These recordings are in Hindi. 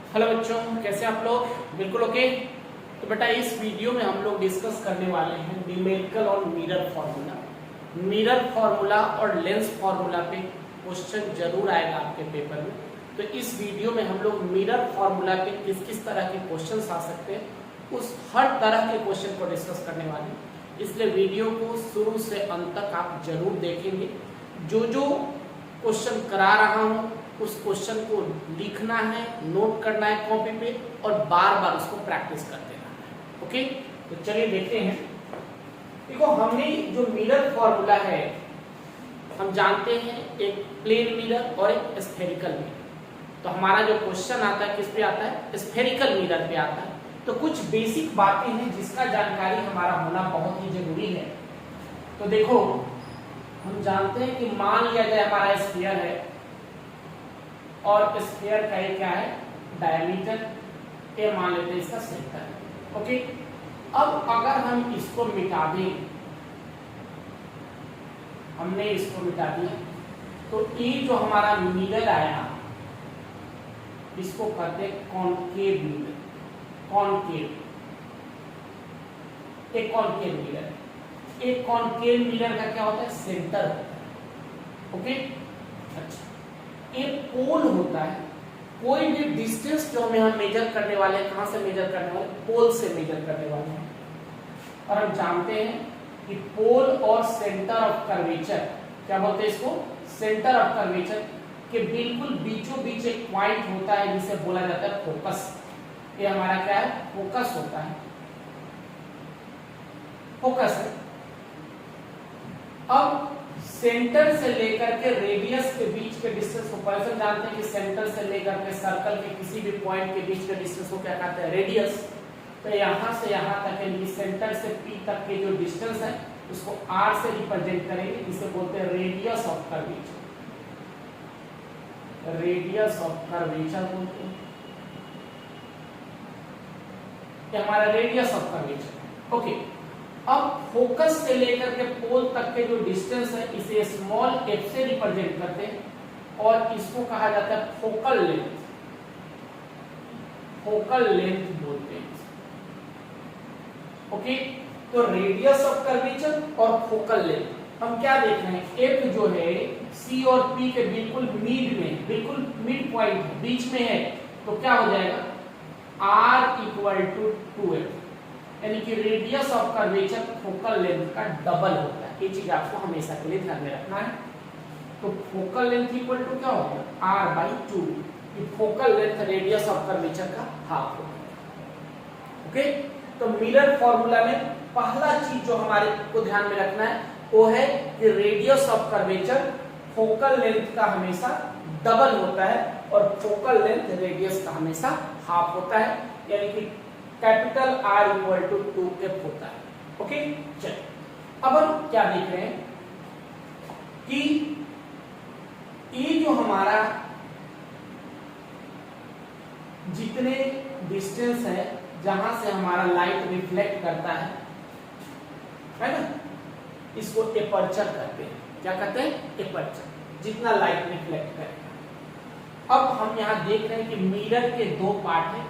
हेलो बच्चों, कैसे आप लोग? बिल्कुल ओके। तो बेटा इस वीडियो में हम लोग डिस्कस करने वाले हैं न्यूमेरिकल और मिरर फार्मूला। मिरर फार्मूला और लेंस फार्मूला पे क्वेश्चन जरूर आएगा आपके पेपर में। तो इस वीडियो में हम लोग मिरर फार्मूला पे किस किस तरह के क्वेश्चन आ सकते हैं उस हर तरह के क्वेश्चन को डिस्कस करने वाले हैं। इसलिए वीडियो को शुरू से अंत तक आप जरूर देखेंगे। जो क्वेश्चन करा रहा हूँ उस क्वेश्चन को लिखना है, नोट करना है कॉपी पे और बार बार उसको प्रैक्टिस करते रहना है। ओके, तो चलिए देखते हैं। देखो, हमने जो मिरर फॉर्मूला है हम जानते हैं, एक प्लेन मिरर और एक स्फेरिकल मिरर। तो हमारा जो क्वेश्चन आता है किस पे आता है? स्फेरिकल मिरर पे आता है। तो कुछ बेसिक बातें हैं जिसका जानकारी हमारा होना बहुत ही जरूरी है। तो देखो, हम जानते हैं कि मान लिया जाए हमारा स्फीयर है और स्फीयर का ये क्या है? डायमीटर। ये मान लेते हैं इसका सेंटर है। ओके, अब अगर हम इसको मिटा दें, हमने इसको मिटा दिया, तो ये जो हमारा मिरर आया इसको कहते हैं कॉनकेव मिरर। कॉनकेव, एक कॉनकेव मिरर। एक कॉनकेव मिरर का क्या होता है? सेंटर होता है। ओके, अच्छा, एक पोल होता है। कोई भी डिस्टेंस जो हम मेजर करने वाले हैं, कहां से मेजर करने वाले? पोल से मेजर करने वाले हैं। और हम जानते हैं कि पोल और सेंटर ऑफ कर्वेचर, क्या बोलते हैं इसको? सेंटर ऑफ कर्वेचर के बिल्कुल बीचों बीच एक पॉइंट होता है जिसे बोला जाता है फोकस। ये हमारा क्या है? फोकस होता है। फोकस है। अब सेंटर से लेकर के रेडियस के बीच के डिस्टेंस को पर्सन जानते हैं कि सेंटर से लेकर के सर्कल के किसी भी पॉइंट के बीच के डिस्टेंस को क्या कहते हैं? रेडियस। तो यहां से यहां तक यानी सेंटर से पी तक के जो डिस्टेंस है उसको r से रिप्रेजेंट करेंगे, इसे बोलते हैं radius of curvature. Radius of curvature बोलते हैं, ये हमारा रेडियस ऑफ कर्वेचर। ओके, अब फोकस से लेकर के पोल तक के जो डिस्टेंस है इसे स्मॉल f से रिप्रेजेंट करते हैं और इसको कहा जाता है फोकल लेंथ। फोकल लेंथ बोलते हैं। ओके, तो रेडियस ऑफ कर्वेचर और फोकल लेंथ हम क्या देख रहे हैं? f जो है c और p के बिल्कुल मिड में, बिल्कुल मिड पॉइंट है, बीच में है। तो क्या हो जाएगा? r इक्वल टू 2f, यानी कि radius of curvature focal length का डबल होता है। ये चीज आपको हमेशा के लिए ध्यान में रखना है। तो फोकल लेंथ इक्वल टू क्या होगा? r by 2। ये focal length radius of curvature का हाफ होगा। ओके, तो मिरर फॉर्मूला में पहला चीज जो हमारे को ध्यान में रखना है वो है कि radius of curvature focal length का हमेशा डबल होता है और फोकल लेंथ रेडियस का हमेशा हाफ होता है, यानी कि capital R equal to 2f होता है। ओके, चलिए अब हम क्या देख रहे हैं कि ये जो हमारा जितने डिस्टेंस है जहां से हमारा लाइट रिफ्लेक्ट करता है ना, इसको एपर्चर कहते हैं। क्या कहते हैं? एपर्चर, जितना लाइट रिफ्लेक्ट करेगा। अब हम यहां देख रहे हैं कि मिरर के दो पार्ट हैं,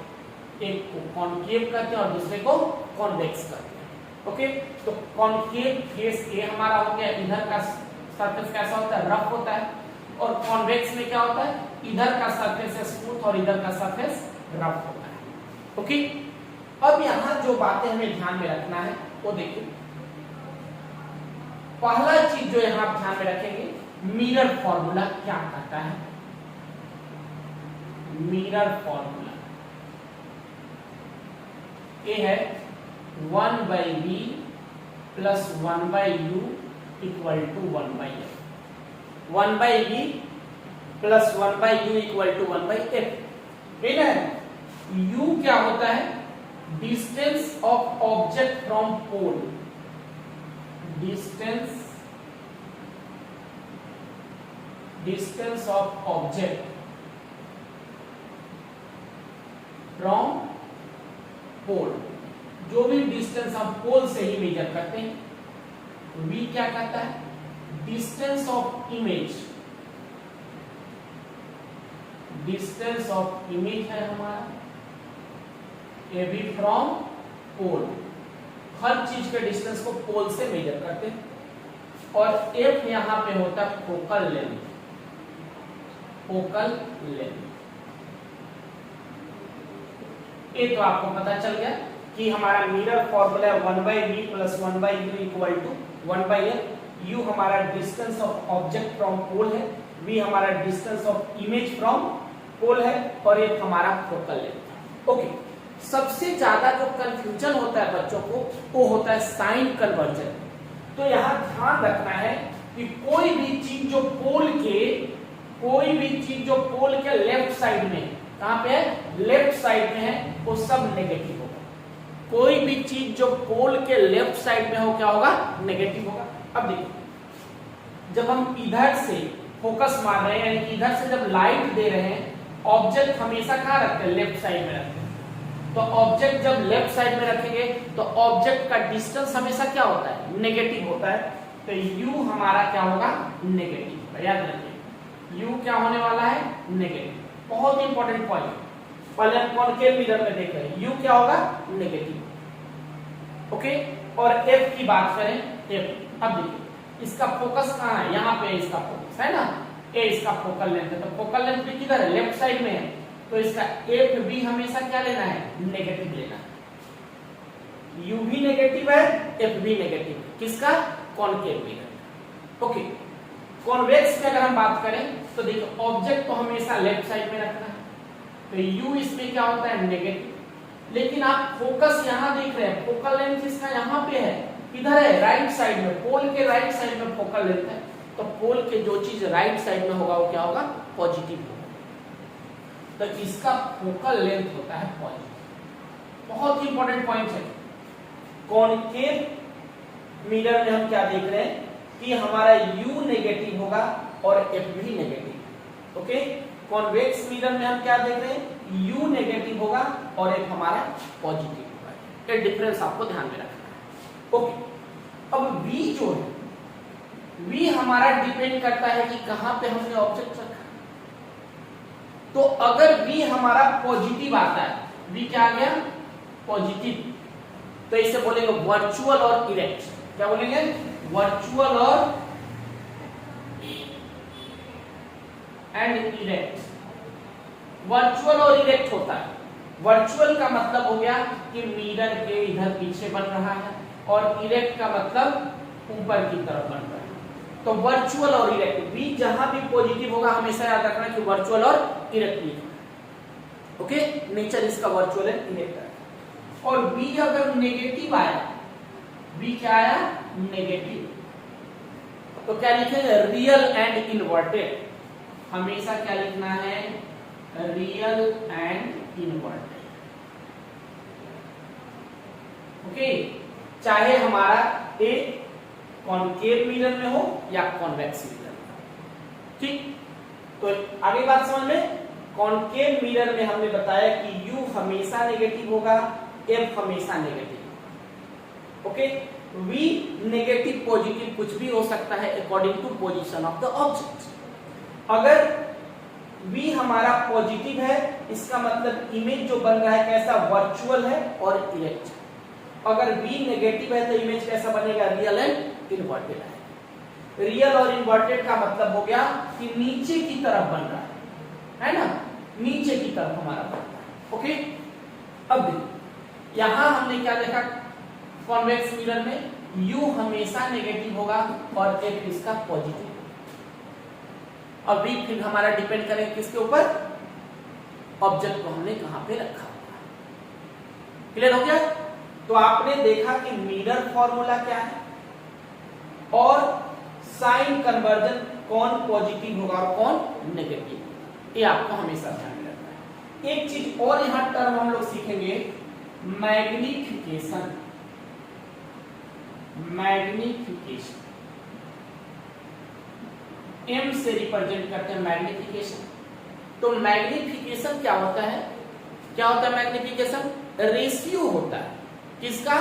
एक को कॉनकेव कहते हैं और दूसरे को कॉन्वेक्स कहते हैं। ओके, तो कॉनकेव फेस ये हमारा हो गया, इधर का सरफेस कैसा होता है? रफ होता है। और कॉन्वेक्स में क्या होता है? इधर का सरफेस स्मूथ और इधर का सरफेस रफ होता है। ओके, अब यहां जो बातें हमें ध्यान में रखना है वो देखिए। पहला चीज जो यहां आप ध्यान में रखेंगे, मिरर फॉर्मूला क्या कहता है? मिरर फॉर्मूला ये है 1/b plus 1/u equal to 1/f। 1/b plus 1/u equal to 1/f। ठीक है, u क्या होता है? Distance of object from pole. Distance of object from pole. जो भी डिस्टेंस हम पोल से ही मेजर करते हैं, v क्या कहता है? Distance of image distance of image है हमारा, ए बी फ्रॉम पोल, हर चीज के डिस्टेंस को पोल से मेजर करते हैं, और एफ यहां पे होता है फोकल लेंथ, फोकल लेंथ। ये तो आपको पता चल गया कि हमारा मिरर फॉर्मूला है 1/v + 1/u = 1/l। u हमारा distance of object from pole है, v हमारा distance of image from pole है, और एक हमारा फोकल लेंथ। ओके, सबसे ज्यादा जो कंफ्यूजन होता है बच्चों को वो होता है साइन कन्वर्जन। तो यहां ध्यान रखना है कि कोई भी चीज जो पोल के लेफ्ट साइड में है, कहां पे है, लेफ्ट साइड में है, वो सब नेगेटिव होगा। कोई भी चीज जो पोल के लेफ्ट साइड में हो क्या होगा, नेगेटिव होगा। अब देखिए, जब हम इधर से फोकस मार रहे हैं, यानी कि इधर से जब लाइट दे रहे हैं, ऑब्जेक्ट हमेशा कहां रखते हैं, लेफ्ट साइड में रखते हैं। तो ऑब्जेक्ट जब लेफ्ट साइड में रखेंगे तो ऑब्जेक्ट का डिस्टेंस हमेशा क्या होता है, नेगेटिव होता है। तो u हमारा क्या होगा, नेगेटिव। याद रखिए u क्या होने वाला है, नेगेटिव। बहुत इंपॉर्टेंट पॉइंट, पहले हम कॉनकेव मिरर में देख रहे हैं, u क्या होगा, नेगेटिव। ओके, और f की बात करें, f, अब देखिए इसका फोकस कहां है, यहां पे इसका फोकस है ना, a इसका फोकल लेंथ है, तो फोकल लेंथ भी किधर है, लेफ्ट साइड में है, तो इसका एफ भी हमेशा क्या लेना है, नेगेटिव लेना है। u भी नेगेटिव है, एफ भी नेगेटिव है, किसका, कॉनकेव मिरर। ओके, कॉन्वेक्स में अगर हम बात करें तो देखिए ऑब्जेक्ट को हमेशा लेफ्ट साइड में रखना है, तो u इसमें क्या होता है, नेगेटिव। लेकिन आप फोकस यहां देख रहे हैं, फोकल लेंथ इसका यहां पे है, इधर है राइट साइड में, पोल के राइट साइड में फोकल लेंथ है, तो पोल के जो चीज राइट साइड में होगा वो क्या होगा, पॉजिटिव होगा। तो इसका फोकल लेंथ होता है पॉजिटिव। बहुत ही इंपॉर्टेंट पॉइंट है। कॉनकेव मिरर में हम क्या देख रहे हैं कि हमारा u नेगेटिव होगा और f भी नेगेटिव। ओके, कॉन्वेक्स मिरर में हम क्या देख रहे हैं, u नेगेटिव होगा और f हमारा पॉजिटिव होगा। ये डिफरेंस आपको ध्यान में रखना है। ओके, अब v जो है, v हमारा डिपेंड करता है कि कहां पे हमने ऑब्जेक्ट रखा। तो अगर v हमारा पॉजिटिव आता है, v क्या आ गया, पॉजिटिव, तो इसे बोलेंगे वर्चुअल और इरेक्ट। क्या बोलेंगे, वर्चुअल और इरेक्ट। वर्चुअल और इरेक्ट होता है। वर्चुअल का मतलब हो गया कि मिरर के इधर पीछे बन रहा है, और इरेक्ट का मतलब ऊपर की तरफ बन रहा है। तो वर्चुअल और इरेक्ट, v जहां भी पॉजिटिव होगा हमेशा याद रखना कि वर्चुअल और इरेक्ट लिखना। ओके, नेचर इसका वर्चुअल एंड इरेक्ट है। और v अगर नेगेटिव आया, v क्या आया, नेगेटिव, तो क्या लिखेंगे, रियल एंड इनवर्टेड। हमेशा क्या लिखना है, रियल एंड इनवर्टेड। ओके, चाहे हमारा ए कॉनकेव मिरर में हो या कॉन्वेक्स मिरर में। ठीक, तो आगे बात समझ में। कॉनकेव मिरर में हमने बताया कि u हमेशा नेगेटिव होगा, f हमेशा negative. Okay, v negative positive कुछ भी हो सकता है according to position of the object. अगर v हमारा पॉजिटिव है, इसका मतलब इमेज जो बन रहा है कैसा, वर्चुअल है और इरेक्ट। अगर v नेगेटिव है तो इमेज कैसा बनेगा, रियल एंड इनवर्टेड है। रियल और इनवर्टेड का मतलब हो गया कि नीचे की तरफ बन रहा है ना, नीचे की तरफ हमारा बन रहा है। ओके, अब देखिए यहां हमने क्या देखा, कॉन्वेक्स मिरर में u हमेशा नेगेटिव होगा और f इसका पॉजिटिव। अब v फिर हमारा डिपेंड करेगा किसके ऊपर, ऑब्जेक्ट को हमने कहां पे रखा। क्लियर हो गया। तो आपने देखा कि मिरर फॉर्मूला क्या है और साइन कन्वर्जन, कौन पॉजिटिव होगा और कौन नेगेटिव, ये आपको हमेशा ध्यान में रखना है। एक चीज और यहां टर्म हम लोग सीखेंगे, मैग्निफिकेशन। मैग्निफिकेशन m से रिप्रेजेंट करते हैं मैग्निफिकेशन। तो मैग्निफिकेशन क्या होता है, क्या होता है मैग्निफिकेशन, रेशियो होता है किसका,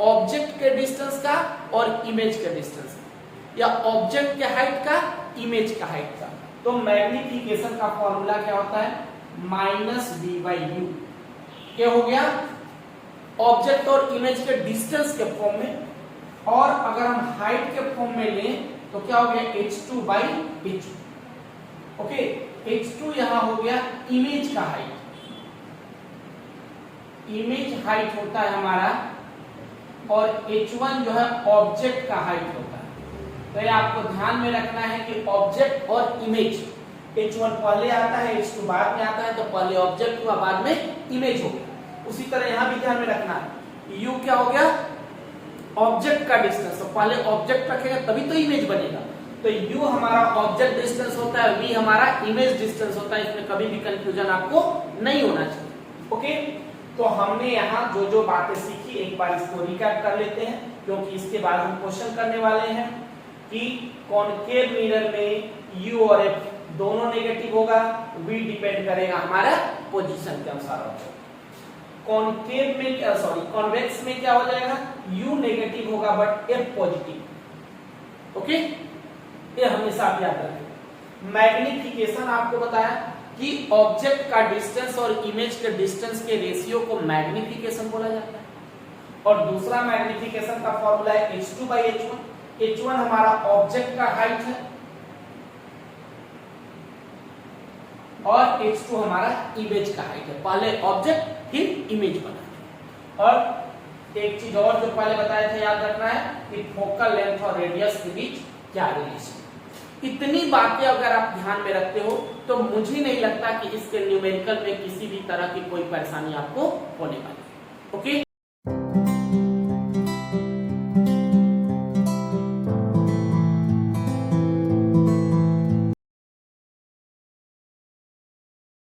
ऑब्जेक्ट के डिस्टेंस का और इमेज के डिस्टेंस का, या ऑब्जेक्ट के हाइट का, इमेज का हाइट का। तो मैग्निफिकेशन का फॉर्मूला क्या होता है, -b/u। क्या हो गया, ऑब्जेक्ट और इमेज के डिस्टेंस के फॉर्म में, और अगर हम हाइट के फॉर्म में लें तो क्या हो गया, h2/h। ओके, h2 यहां हो गया इमेज का हाइट, इमेज हाइट होता है हमारा, और h1 जो है ऑब्जेक्ट का हाइट होता है। तो ये आपको ध्यान में रखना है कि ऑब्जेक्ट और इमेज, h1 पहले आता है, h2 बाद में आता है, तो पहले ऑब्जेक्ट हुआ, बाद में इमेज हो गया। उसी तरह यहां भी ध्यान में रखना है, u क्या हो गया, ऑब्जेक्ट का डिस्टेंस, तो पहले ऑब्जेक्ट रखेगा तभी तो इमेज बनेगा। तो u हमारा ऑब्जेक्ट डिस्टेंस होता है, v हमारा इमेज डिस्टेंस होता है। इसमें कभी भी कंफ्यूजन आपको नहीं होना चाहिए। ओके, तो हमने यहाँ जो जो बातें सीखी एक बार इसको रिकैप कर लेते हैं, क्योंकि इसके बाद हम क्वेश्चन करने वाले हैं कि कॉनकेव मिरर में u और f दोनों नेगेटिव होगा, v डिपेंड करेगा हमारा पोजीशन के अनुसार। कॉनकेव में क्या, सॉरी कॉन्वेक्स में क्या हो जाएगा, u नेगेटिव होगा बट f पॉजिटिव। ओके, ये हमेशा आप याद रखें। मैग्निफिकेशन आपको बताया कि ऑब्जेक्ट का डिस्टेंस और इमेज के डिस्टेंस के रेशियो को मैग्निफिकेशन बोला जाता है। और दूसरा मैग्निफिकेशन का फॉर्मूला है h2/h1। h1 हमारा ऑब्जेक्ट का हाइट है और h2 हमारा इमेज का हाइट है। पहले ऑब्जेक्ट फिर इमेज बना। और एक चीज और जो पहले बताए थे याद रखना है कि फोकल लेंथ और रेडियस के बीच क्या रिलेशन। इतनी बातें अगर आप ध्यान में रखते हो तो मुझे नहीं लगता कि इसके न्यूमेरिकल में किसी भी तरह की कोई परेशानी आपको होने वाली है। ओके,